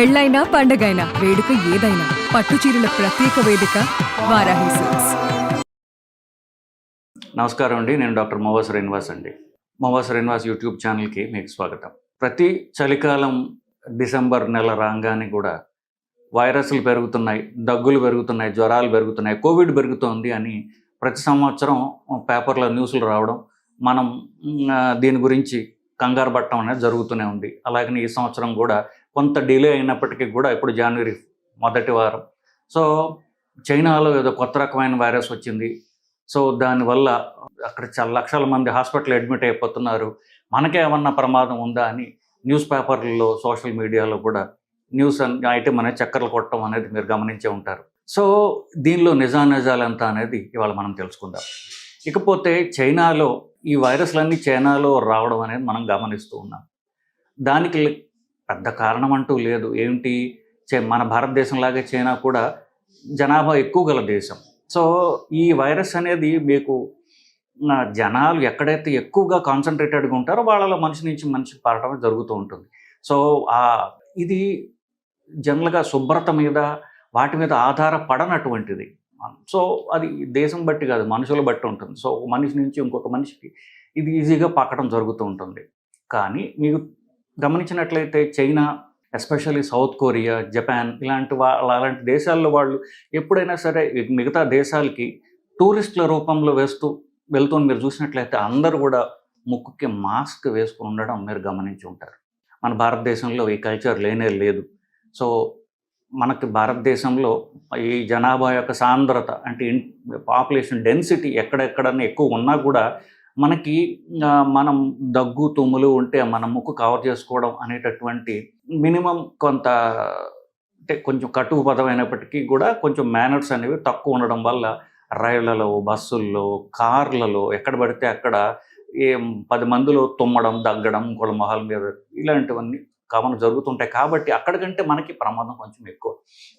పెళ్ళైనా పండగైనా వేడుక ఏదైనా పట్టు చీరల ప్రత్యేక వేదిక వారాహి సిల్క్స్. నమస్కారం అండి, నేను డాక్టర్ మోవా శ్రీనివాస్ అండి. మోవా శ్రీనివాస్ యూట్యూబ్ ఛానల్కి మీకు స్వాగతం. ప్రతి చలికాలం డిసెంబర్ నెల రాగానే కూడా వైరస్లు పెరుగుతున్నాయి, దగ్గులు పెరుగుతున్నాయి, జ్వరాలు పెరుగుతున్నాయి, కోవిడ్ పెరుగుతోంది అని ప్రతి సంవత్సరం పేపర్లో న్యూస్లు రావడం, మనం దీని గురించి కంగారు పట్టడం అనేది జరుగుతూనే ఉంది. అలాగని ఈ సంవత్సరం కూడా కొంత డిలే అయినప్పటికీ కూడా ఇప్పుడు జనవరి మొదటి వారం. సో చైనాలో ఏదో కొత్త రకమైన వైరస్ వచ్చింది. సో దానివల్ల అక్కడ చాలా లక్షల మంది హాస్పిటల్ అడ్మిట్ అయిపోతున్నారు. మనకే ఏమన్నా ప్రమాదం ఉందా అని న్యూస్ పేపర్లలో, సోషల్ మీడియాలో కూడా న్యూస్ ఐటమ్ అనేది చక్కర్లు కొట్టడం అనేది మీరు గమనించే ఉంటారు. సో దీనిలో నిజానిజాలు ఎంత అనేది ఇవాళ మనం తెలుసుకుందాం. ఇకపోతే చైనాలో ఈ వైరస్లన్నీ చైనాలో రావడం అనేది మనం గమనిస్తూ ఉన్నాం. దానికి పెద్ద కారణం అంటూ లేదు. ఏంటి, మన భారతదేశంలాగే చైనా కూడా జనాభా ఎక్కువ గల దేశం. సో ఈ వైరస్ అనేది మీకు జనాలు ఎక్కడైతే ఎక్కువగా కాన్సన్ట్రేటెడ్గా ఉంటారో వాళ్ళలో మనిషి నుంచి మనిషికి పారడం జరుగుతూ ఉంటుంది. సో ఇది జనరల్గా శుభ్రత మీద వాటి మీద ఆధారపడనటువంటిది. సో అది దేశం బట్టి కాదు, మనుషుల బట్టి ఉంటుంది. సో ఒక మనిషి నుంచి ఇంకొక మనిషికి ఇది ఈజీగా పక్కడం జరుగుతూ ఉంటుంది. కానీ మీకు గమనించినట్లయితే China, especially south Korea, Japan అలాంటి దేశాల్లో వాళ్ళు ఎప్పుడైనా సరే మిగతా దేశాలకి టూరిస్టుల రూపంలో వెళ్తూ మీరు చూసినట్లయితే అందరూ కూడా ముక్కుకి మాస్క్ వేసుకుని ఉండడం మీరు గమనించి ఉంటారు. మన భారతదేశంలో ఈ కల్చర్ లేనే లేదు. సో మనకి భారతదేశంలో ఈ జనాభా యొక్క సాంద్రత అంటే పాపులేషన్ డెన్సిటీ ఎక్కడెక్కడన్నా ఎక్కువ ఉన్నా కూడా మనకి మనం దగ్గు తుమ్ములు ఉంటే మన ముక్కు కవర్ చేసుకోవడం అనేటటువంటి మినిమం కొంత అంటే కొంచెం కటువు పదమైనప్పటికీ కూడా కొంచెం మేనర్స్ అనేవి తక్కువ ఉండడం వల్ల రైళ్లలో, బస్సుల్లో, కార్లలో ఎక్కడ పడితే అక్కడ 10 మందిలో తుమ్మడం, దగ్గడం, ఇంకోళ్ళ మొహాల మీద ఇలాంటివన్నీ కామన్ జరుగుతుంటాయి. కాబట్టి అక్కడికంటే మనకి ప్రమాదం కొంచెం ఎక్కువ.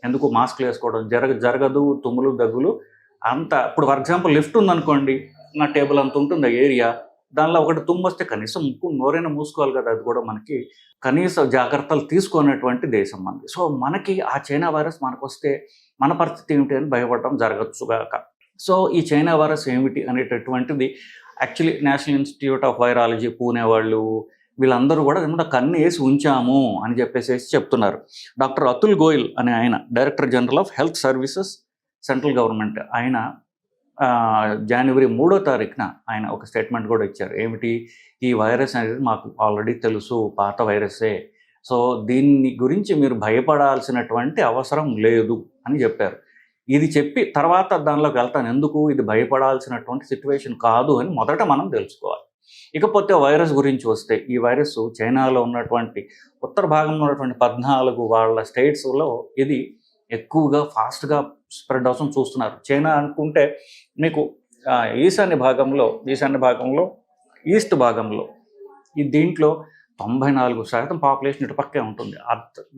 ఎందుకు మాస్క్లు వేసుకోవడం జరగదు. తుమ్ములు, దగ్గులు అంత. ఇప్పుడు ఫర్ ఎగ్జాంపుల్ లిఫ్ట్ ఉందనుకోండి, నా టేబుల్ అంత ఉంటుంది ఆ ఏరియా, దానిలో ఒకటి తుమ్ము వస్తే కనీసం ముక్కు నోరైనా మూసుకోవాలి కదా. అది కూడా మనకి కనీస జాగ్రత్తలు తీసుకునేటువంటి దేశం మనది. సో మనకి ఆ చైనా వైరస్ మనకు వస్తే మన పరిస్థితి ఏమిటి అని భయపడడం జరగచ్చుగాక. సో ఈ చైనా వైరస్ ఏమిటి అనేటటువంటిది actually national institute of virology Pune వాళ్ళు వీళ్ళందరూ కూడా ఏమన్నా కన్ను వేసి ఉంచాము అని చెప్పేసి చెప్తున్నారు. డాక్టర్ అతుల్ గోయల్ అనే ఆయన director general of health services central government, ఆయన జనవరి 3వ తారీఖున ఆయన ఒక స్టేట్మెంట్ కూడా ఇచ్చారు. ఏమిటి, ఈ వైరస్ అనేది మాకు ఆల్రెడీ తెలుసు, పాత వైరస్సే. సో దీన్ని గురించి మీరు భయపడాల్సినటువంటి అవసరం లేదు అని చెప్పారు. ఇది చెప్పి తర్వాత దానిలోకి వెళ్తాను, ఎందుకు ఇది భయపడాల్సినటువంటి సిచ్యువేషన్ కాదు అని మొదట మనం తెలుసుకోవాలి. ఇకపోతే వైరస్ గురించి వస్తే, ఈ వైరస్ చైనాలో ఉన్నటువంటి ఉత్తర భాగంలో ఉన్నటువంటి 14 వాళ్ళ స్టేట్స్లో ఇది ఎక్కువగా ఫాస్ట్గా స్ప్రెడ్ అవసరం చూస్తున్నారు. చైనా అనుకుంటే మీకు ఈశాన్య భాగంలో ఈస్ట్ భాగంలో దీంట్లో 94% పాపులేషన్ ఇటుపక్కే ఉంటుంది.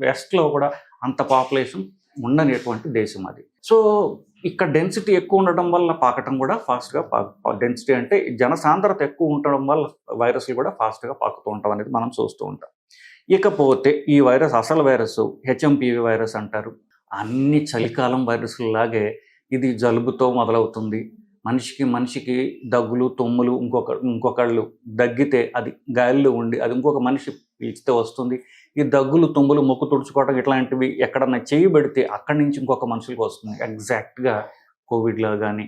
వెస్ట్లో కూడా అంత పాపులేషన్ ఉండనేటువంటి దేశం అది. సో ఇక్కడ డెన్సిటీ ఎక్కువ ఉండడం వల్ల పాకటం కూడా ఫాస్ట్గా డెన్సిటీ అంటే జనసాంద్రత ఎక్కువ ఉండడం వల్ల వైరస్లు కూడా ఫాస్ట్గా పాకుతూ ఉంటాం అనేది మనం చూస్తూ ఉంటాం. ఇకపోతే ఈ వైరస్, అసలు వైరస్ హెచ్ఎంపివి వైరస్ అంటారు. అన్ని చలికాలం వైరస్లాగే ఇది జలుబుతో మొదలవుతుంది. మనిషికి దగ్గులు, తుమ్ములు, ఇంకొకళ్ళు దగ్గితే అది గాలిలో ఉండి అది ఇంకొక మనిషి పీల్చితే వస్తుంది. ఈ దగ్గులు, తుమ్ములు, ముక్కు తుడుచుకోవడం ఇట్లాంటివి ఎక్కడన్నా చేయి పెడితే అక్కడి నుంచి ఇంకొక మనుషులకు వస్తుంది. ఎగ్జాక్ట్గా కోవిడ్ లాగానే.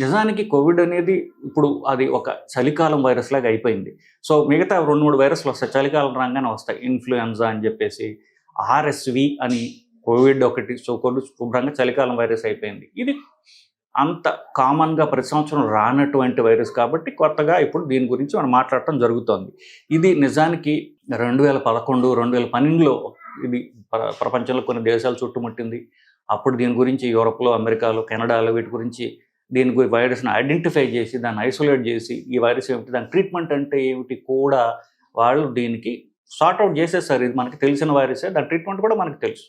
నిజానికి కోవిడ్ అనేది ఇప్పుడు అది ఒక చలికాలం వైరస్ లాగా అయిపోయింది. సో మిగతా 2-3 వైరస్లు వస్తాయి, చలికాలం రాగానే వస్తాయి. ఇన్ఫ్లుయెన్జా అని చెప్పేసి, ఆర్ఎస్వి అని, కోవిడ్ ఒకటి. సో శుభ్రంగా చలికాలం వైరస్ అయిపోయింది. ఇది అంత కామన్గా ప్రతి సంవత్సరం రానటువంటి వైరస్ కాబట్టి కొత్తగా ఇప్పుడు దీని గురించి మనం మాట్లాడటం జరుగుతోంది. ఇది నిజానికి 2011, 2012లో ఇది ప్రపంచంలో కొన్ని దేశాలు చుట్టుముట్టింది. అప్పుడు దీని గురించి యూరోప్లో, అమెరికాలో, కెనడాలో వీటి గురించి వైరస్ని ఐడెంటిఫై చేసి దాన్ని ఐసోలేట్ చేసి ఈ వైరస్ ఏమిటి, దాని ట్రీట్మెంట్ అంటే ఏమిటి కూడా వాళ్ళు దీనికి సార్ట్అవుట్ చేసేసారు. ఇది మనకి తెలిసిన వైరసే, దాని ట్రీట్మెంట్ కూడా మనకు తెలుసు.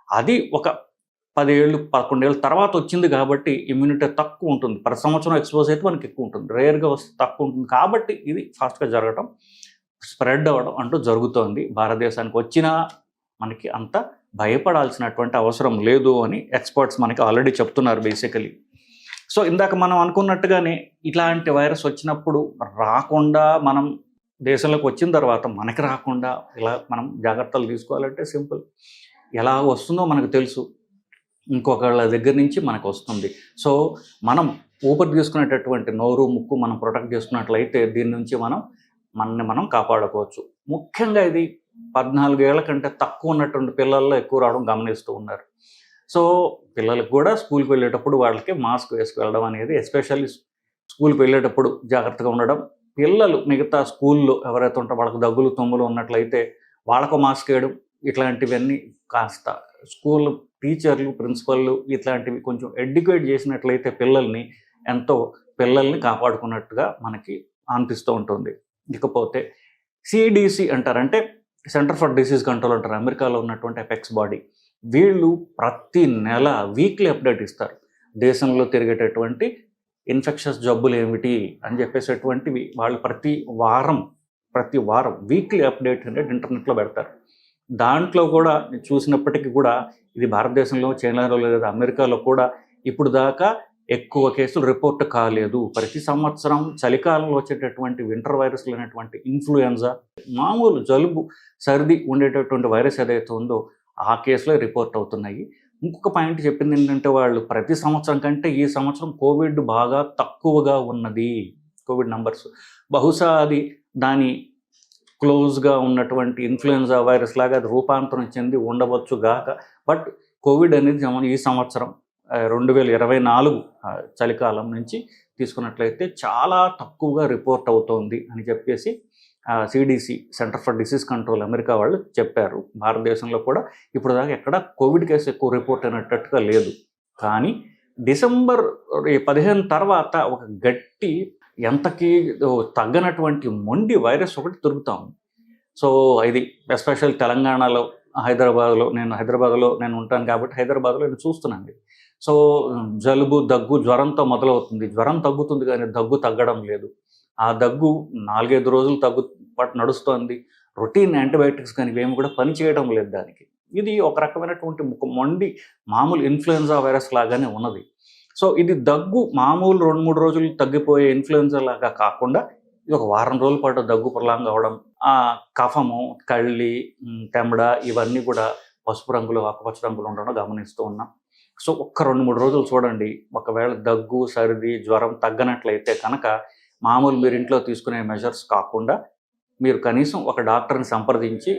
అది ఒక 10 ఏళ్ళు 11 ఏళ్ళ తర్వాత వచ్చింది కాబట్టి ఇమ్యూనిటీ తక్కువ ఉంటుంది. ప్రతి సంవత్సరం ఎక్స్పోజ్ అయితే మనకి ఎక్కువ ఉంటుంది, రేర్గా వస్తే తక్కువ ఉంటుంది. కాబట్టి ఇది ఫాస్ట్గా జరగడం, స్ప్రెడ్ అవ్వడం అంటూ జరుగుతోంది. భారతదేశానికి వచ్చినా మనకి అంత భయపడాల్సినటువంటి అవసరం లేదు అని ఎక్స్పర్ట్స్ మనకి ఆల్రెడీ చెప్తున్నారు బేసికలీ. సో ఇందాక మనం అనుకున్నట్టుగానే ఇట్లాంటి వైరస్ వచ్చినప్పుడు రాకుండా మనం దేశంలోకి వచ్చిన తర్వాత మనకి రాకుండా ఇలా మనం జాగ్రత్తలు తీసుకోవాలంటే సింపుల్. ఎలా వస్తుందో మనకు తెలుసు, ఇంకొకళ్ళ దగ్గర నుంచి మనకు వస్తుంది. సో మనం ఊపిరి తీసుకునేటటువంటి నోరు ముక్కు మనం ప్రొటెక్ట్ చేసుకున్నట్లయితే దీని నుంచి మనం కాపాడుకోవచ్చు. ముఖ్యంగా ఇది 14 ఏళ్ల కంటే తక్కువ ఉన్నటువంటి పిల్లల్లో ఎక్కువ రావడం గమనిస్తూ ఉన్నారు. సో పిల్లలకు కూడా స్కూల్కి వెళ్ళేటప్పుడు వాళ్ళకి మాస్క్ వేసుకు వెళ్ళడం అనేది, ఎస్పెషల్లీ స్కూల్కి వెళ్ళేటప్పుడు జాగ్రత్తగా ఉండడం. పిల్లలు మిగతా స్కూల్లో ఎవరైతే ఉంటారో వాళ్ళకి దగ్గులు తుమ్ములు ఉన్నట్లయితే వాళ్ళకు మాస్క్ వేయడం, ఇట్లాంటివన్నీ కాస్త స్కూల్ టీచర్లు ప్రిన్సిపల్లు ఇట్లాంటివి కొంచెం ఎడ్యుకేట్ చేసినట్లయితే పిల్లల్ని కాపాడుకున్నట్టుగా మనకి అనిపిస్తూ ఉంటుంది. ఇకపోతే సిడిసి అంటారంటే సెంటర్ ఫర్ డిసీజ్ కంట్రోల్ అంటారు, అమెరికాలో ఉన్నటువంటి అపెక్స్ బాడీ. వీళ్ళు ప్రతి నెల వీక్లీ అప్డేట్ ఇస్తారు. దేశంలో తిరిగేటటువంటి ఇన్ఫెక్షన్స్ జబ్బులు ఏమిటి అని చెప్పేసేటువంటివి వాళ్ళు ప్రతి వారం వీక్లీ అప్డేట్ అనేది ఇంటర్నెట్లో పెడతారు. దాంట్లో కూడా చూసినప్పటికీ కూడా ఇది భారతదేశంలో, చైనాలో లేదా అమెరికాలో కూడా ఇప్పుడు దాకా ఎక్కువ కేసులు రిపోర్ట్ కాలేదు. ప్రతి సంవత్సరం చలికాలంలో వచ్చేటటువంటి వింటర్ వైరస్లు అనేటువంటి ఇన్ఫ్లుయెన్జా, మామూలు జలుబు సర్ది ఉండేటటువంటి వైరస్ ఏదైతే ఉందో ఆ కేసులో రిపోర్ట్ అవుతున్నాయి. ఇంకొక పాయింట్ చెప్పింది ఏంటంటే వాళ్ళు ప్రతి సంవత్సరం కంటే ఈ సంవత్సరం కోవిడ్ బాగా తక్కువగా ఉన్నది, కోవిడ్ నంబర్స్. బహుశా అది దాని క్లోజ్గా ఉన్నటువంటి ఇన్ఫ్లుయెన్జా వైరస్ లాగా అది రూపాంతరం చెంది ఉండవచ్చు గాక. బట్ కోవిడ్ అనేది ఈ సంవత్సరం 2024 చలికాలం నుంచి తీసుకున్నట్లయితే చాలా తక్కువగా రిపోర్ట్ అవుతోంది అని చెప్పేసి CDC, centre for disease control America వాళ్ళు చెప్పారు. భారతదేశంలో కూడా ఇప్పుడు దాకా ఎక్కడ కోవిడ్ కేసు ఎక్కువ రిపోర్ట్ అయినట్టుగా లేదు. కానీ డిసెంబర్ 15 తర్వాత ఒక గట్టి ఎంతకి తగ్గనటువంటి మొండి వైరస్ ఒకటి తిరుగుతాం. సో ఇది ఎస్పెషల్ తెలంగాణలో, హైదరాబాద్లో నేను ఉంటాను కాబట్టి హైదరాబాద్లో నేను చూస్తున్నాను. సో జలుబు, దగ్గు, జ్వరంతో మొదలవుతుంది. జ్వరం తగ్గుతుంది కానీ దగ్గు తగ్గడం లేదు. ఆ దగ్గు 4-5 రోజులు పాటు నడుస్తోంది. రొటీన్ యాంటీబయాటిక్స్ కానీ ఇవేమి కూడా పనిచేయడం లేదు దానికి. ఇది ఒక రకమైనటువంటి మొండి మామూలు ఇన్ఫ్లుయెన్జా వైరస్ లాగానే ఉన్నది. సో ఇది దగ్గు మామూలు 2-3 రోజులు తగ్గిపోయే ఇన్ఫ్లుయెన్జా లాగా కాకుండా ఇది ఒక వారం రోజుల పాటు దగ్గు ప్రలాంగ్ అవ్వడం, ఆ కఫము, కళ్ళి, తెమ్మడ ఇవన్నీ కూడా పసుపు రంగులో, ఆకుపచ్చ రంగులో ఉండడం గమనిస్తూ ఉన్నాం. సో ఒక్క 2-3 రోజులు చూడండి. ఒకవేళ దగ్గు, సర్ది, జ్వరం తగ్గనట్లయితే కనుక మామూలు మీరు ఇంట్లో తీసుకునే మెజర్స్ కాకుండా మీరు కనీసం ఒక డాక్టర్ని సంప్రదించి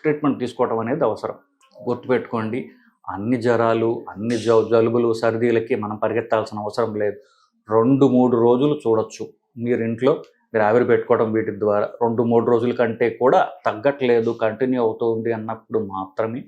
ట్రీట్మెంట్ తీసుకోవడం అనేది అవసరం. గుర్తుపెట్టుకోండి, అన్ని జ్వరాలు, అన్ని జలుబులు, సర్దీలకి మనం పరిగెత్తాల్సిన అవసరం లేదు. 2-3 రోజులు చూడొచ్చు మీరు ఇంట్లో, మీరు ఆవిరి పెట్టుకోవడం వీటి ద్వారా 2-3 రోజుల కంటే కూడా తగ్గట్లేదు, కంటిన్యూ అవుతుంది అన్నప్పుడు మాత్రమే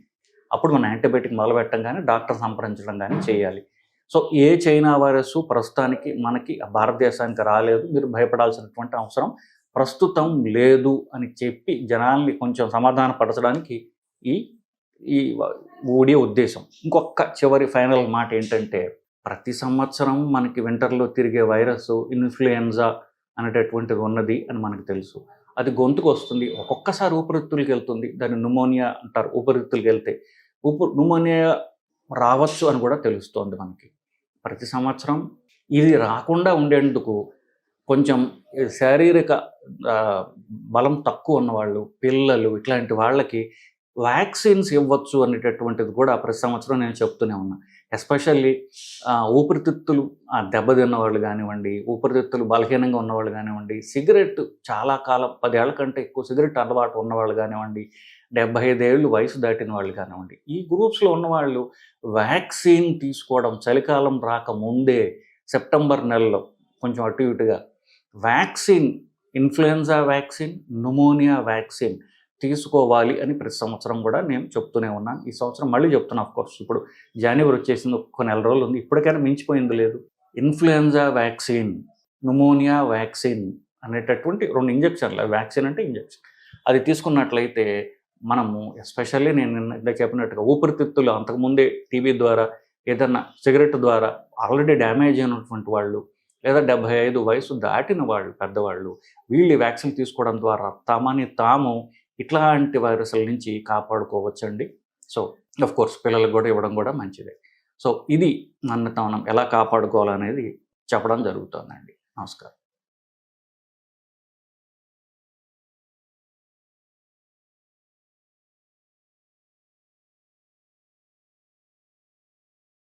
అప్పుడు మనం యాంటీబయాటిక్ మొదలుపెట్టడం కానీ డాక్టర్ సంప్రదించడం కానీ చేయాలి. సో ఏ చైనా వైరస్ ప్రస్తుతానికి మనకి భారతదేశానికి రాలేదు, మీరు భయపడాల్సినటువంటి అవసరం ప్రస్తుతం లేదు అని చెప్పి జనాల్ని కొంచెం సమాధానపరచడానికి ఈ వీడియో ఉద్దేశం. ఇంకొక చివరి ఫైనల్ మాట ఏంటంటే, ప్రతి సంవత్సరం మనకి వింటర్లో తిరిగే వైరస్ ఇన్ఫ్లుయెన్జా అనేటటువంటిది ఉన్నది అని మనకు తెలుసు. అది గొంతుకు వస్తుంది, ఒక్కొక్కసారి ఊపిరితిత్తులకి వెళ్తుంది, దాన్ని న్యూమోనియా అంటారు. ఊపిరితిత్తులకి వెళ్తే న్యూమోనియా రావచ్చు అని కూడా తెలుస్తోంది మనకి. ప్రతి సంవత్సరం ఇది రాకుండా ఉండేందుకు కొంచెం శారీరక బలం తక్కువ ఉన్నవాళ్ళు, పిల్లలు, ఇట్లాంటి వాళ్ళకి వ్యాక్సిన్స్ ఇవ్వచ్చు అనేటటువంటిది కూడా ప్రతి సంవత్సరం నేను చెప్తూనే ఉన్నా. ఎస్పెషల్లీ ఊపిరితిత్తులు దెబ్బతిన్న వాళ్ళు కానివ్వండి, ఊపిరితిత్తులు బలహీనంగా ఉన్నవాళ్ళు కానివ్వండి, సిగరెట్ చాలా కాలం 10 ఏళ్ల కంటే ఎక్కువ సిగరెట్ అలవాటు ఉన్నవాళ్ళు కానివ్వండి, 75 ఏళ్ళు వయసు దాటిన వాళ్ళు కానివ్వండి, ఈ గ్రూప్స్లో ఉన్నవాళ్ళు వ్యాక్సిన్ తీసుకోవడం చలికాలం రాకముందే సెప్టెంబర్ నెలలో కొంచెం అటు ఇటుగా vaccine, influenza vaccine, pneumonia vaccine తీసుకోవాలి అని ప్రతి సంవత్సరం కూడా నేను చెప్తూనే ఉన్నాను. ఈ సంవత్సరం మళ్ళీ చెప్తున్నాను. ఆఫ్కోర్స్ ఇప్పుడు జనవరి వచ్చేసింది, ఒక నెల రోజులు ఉంది, ఇప్పటికైనా మించిపోయింది లేదు. ఇన్ఫ్లుయెన్జా వ్యాక్సిన్, న్యూమోనియా వ్యాక్సిన్ అనేటటువంటి 2 ఇంజెక్షన్లు, వ్యాక్సిన్ అంటే ఇంజెక్షన్, అది తీసుకున్నట్లయితే మనము ఎస్పెషల్లీ నేను ఇందాక చెప్పినట్టుగా ఊపిరితిత్తులు అంతకుముందే టీవీ ద్వారా ఏదన్నా సిగరెట్ ద్వారా ఆల్రెడీ డ్యామేజ్ అయినటువంటి వాళ్ళు, లేదా 75 వయసు దాటిన వాళ్ళు, పెద్దవాళ్ళు, వీళ్ళు వ్యాక్సిన్ తీసుకోవడం ద్వారా తాము ఇట్లాంటి వైరస్ల నుంచి కాపాడుకోవచ్చండి. సో అఫ్ కోర్స్ పిల్లలకు కూడా ఇవ్వడం కూడా మంచిదే. సో ఇది మనతో మనం ఎలా కాపాడుకోవాలనేది చెప్పడం జరుగుతుందండి. నమస్కారం.